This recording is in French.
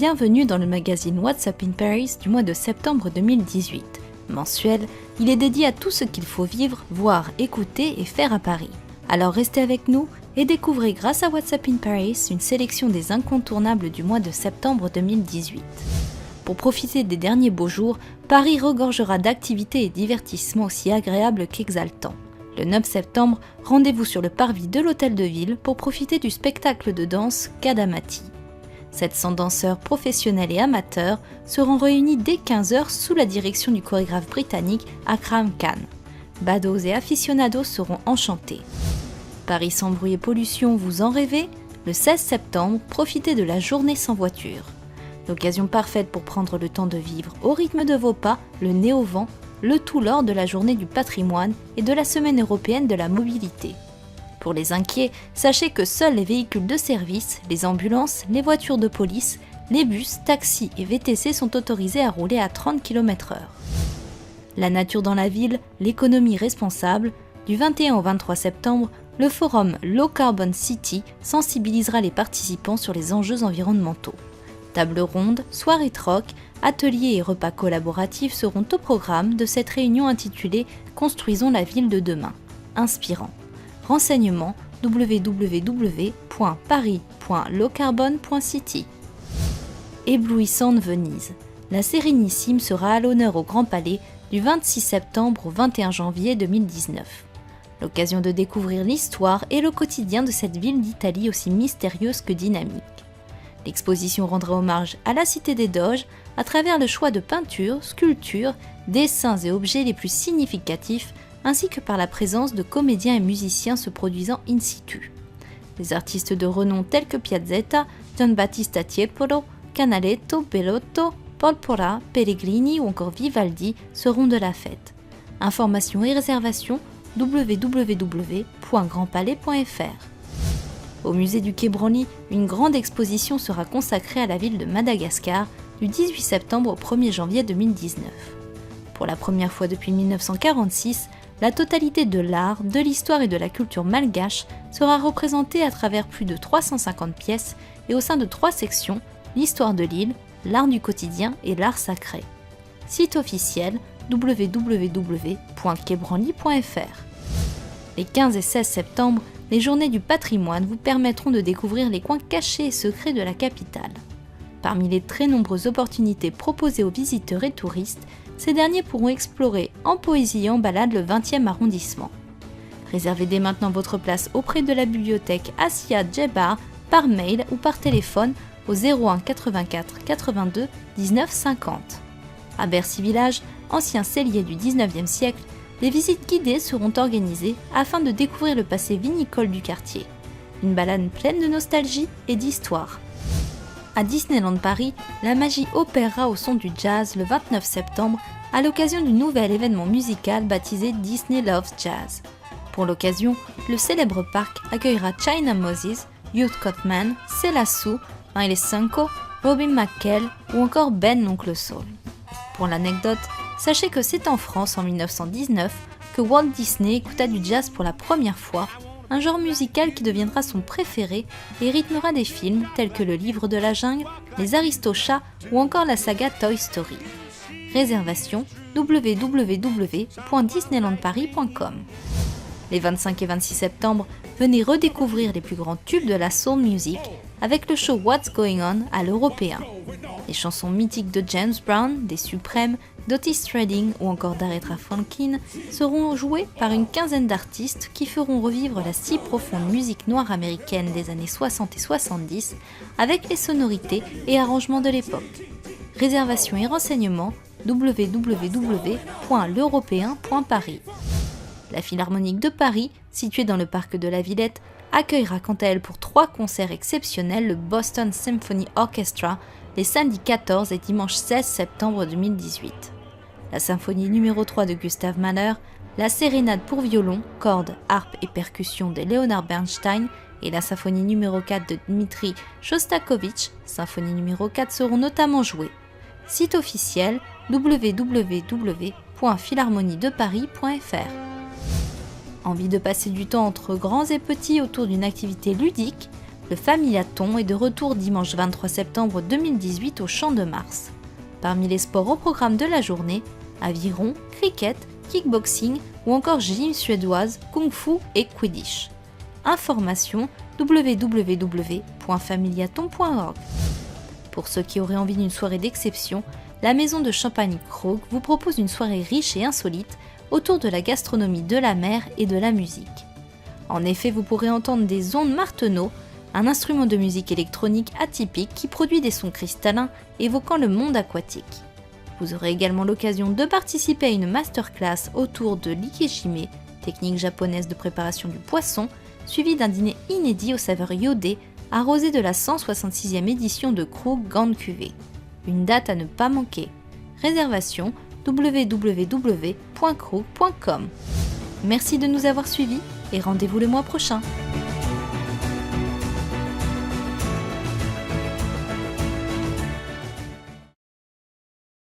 Bienvenue dans le magazine What's Up in Paris du mois de septembre 2018. Mensuel, il est dédié à tout ce qu'il faut vivre, voir, écouter et faire à Paris. Alors restez avec nous et découvrez grâce à What's Up in Paris une sélection des incontournables du mois de septembre 2018. Pour profiter des derniers beaux jours, Paris regorgera d'activités et divertissements aussi agréables qu'exaltants. Le 9 septembre, rendez-vous sur le parvis de l'Hôtel de Ville pour profiter du spectacle de danse Kadamati. 700 danseurs professionnels et amateurs seront réunis dès 15h sous la direction du chorégraphe britannique Akram Khan. Badauds et aficionados seront enchantés. Paris sans bruit et pollution, vous en rêvez ? Le 16 septembre, profitez de la journée sans voiture. L'occasion parfaite pour prendre le temps de vivre au rythme de vos pas, le nez au vent, le tout lors de la journée du patrimoine et de la semaine européenne de la mobilité. Pour les inquiets, sachez que seuls les véhicules de service, les ambulances, les voitures de police, les bus, taxis et VTC sont autorisés à rouler à 30 km/h. La nature dans la ville, l'économie responsable. Du 21 au 23 septembre, le forum Low Carbon City sensibilisera les participants sur les enjeux environnementaux. Tables rondes, soirées troc, ateliers et repas collaboratifs seront au programme de cette réunion intitulée « Construisons la ville de demain ». Inspirant. Renseignements www.paris.lowcarbon.city. Éblouissante Venise. La Sérénissime sera à l'honneur au Grand Palais du 26 septembre au 21 janvier 2019. L'occasion de découvrir l'histoire et le quotidien de cette ville d'Italie aussi mystérieuse que dynamique. L'exposition rendra hommage à la Cité des Doges à travers le choix de peintures, sculptures, dessins et objets les plus significatifs ainsi que par la présence de comédiens et musiciens se produisant in situ. Des artistes de renom tels que Piazzetta, Giambattista Tiepolo, Canaletto, Bellotto, Porpora, Pellegrini ou encore Vivaldi seront de la fête. Informations et réservations www.grandpalais.fr. Au musée du Quai Branly, une grande exposition sera consacrée à la ville de Madagascar du 18 septembre au 1er janvier 2019. Pour la première fois depuis 1946, la totalité de l'art, de l'histoire et de la culture malgache sera représentée à travers plus de 350 pièces et au sein de 3 sections, l'histoire de l'île, l'art du quotidien et l'art sacré. Site officiel www.quaibranly.fr. Les 15 et 16 septembre, les journées du patrimoine vous permettront de découvrir les coins cachés et secrets de la capitale. Parmi les très nombreuses opportunités proposées aux visiteurs et touristes, ces derniers pourront explorer en poésie et en balade le 20e arrondissement. Réservez dès maintenant votre place auprès de la bibliothèque Assia Djebar par mail ou par téléphone au 01 84 82 19 50. À Bercy Village, ancien cellier du 19e siècle, des visites guidées seront organisées afin de découvrir le passé vinicole du quartier. Une balade pleine de nostalgie et d'histoire. À Disneyland Paris, la magie opérera au son du jazz le 29 septembre à l'occasion du nouvel événement musical baptisé Disney Loves Jazz. Pour l'occasion, le célèbre parc accueillera China Moses, Youth Cotman, Sela Sue, Miley Sanko, Robin McKell ou encore Ben l'Oncle Soul. Pour l'anecdote, sachez que c'est en France en 1919 que Walt Disney écouta du jazz pour la première fois, un genre musical qui deviendra son préféré et rythmera des films tels que Le Livre de la Jungle, Les Aristochats ou encore la saga Toy Story. Réservation www.disneylandparis.com. Les 25 et 26 septembre, venez redécouvrir les plus grands tubes de la soul music avec le show What's Going On à l'Européen. Les chansons mythiques de James Brown, des Supremes, d'Otis Redding ou encore d'Aretha Franklin seront jouées par une quinzaine d'artistes qui feront revivre la si profonde musique noire américaine des années 60 et 70 avec les sonorités et arrangements de l'époque. Réservation et renseignements www.l'européen.paris. La Philharmonique de Paris, située dans le parc de la Villette, accueillera quant à elle pour 3 concerts exceptionnels le Boston Symphony Orchestra les samedis 14 et dimanche 16 septembre 2018. La symphonie numéro 3 de Gustav Mahler, la sérénade pour violon, cordes, harpe et percussions de Leonard Bernstein et la symphonie numéro 4 de Dmitri Shostakovich, symphonie numéro 4 seront notamment jouées. Site officiel www.philharmoniedeparis.fr. Envie de passer du temps entre grands et petits autour d'une activité ludique ? Le Familiaton est de retour dimanche 23 septembre 2018 au Champ de Mars. Parmi les sports au programme de la journée, aviron, cricket, kickboxing ou encore gym suédoise, kung-fu et quidditch. Information www.familiaton.org. Pour ceux qui auraient envie d'une soirée d'exception, la maison de champagne Krug vous propose une soirée riche et insolite autour de la gastronomie de la mer et de la musique. En effet, vous pourrez entendre des ondes Martenot, un instrument de musique électronique atypique qui produit des sons cristallins évoquant le monde aquatique. Vous aurez également l'occasion de participer à une masterclass autour de l'ikeshime, technique japonaise de préparation du poisson, suivie d'un dîner inédit aux saveurs iodées, arrosé de la 166e édition de Krug Grande Cuvée. Une date à ne pas manquer. Réservation www.krug.com. Merci de nous avoir suivis et rendez-vous le mois prochain.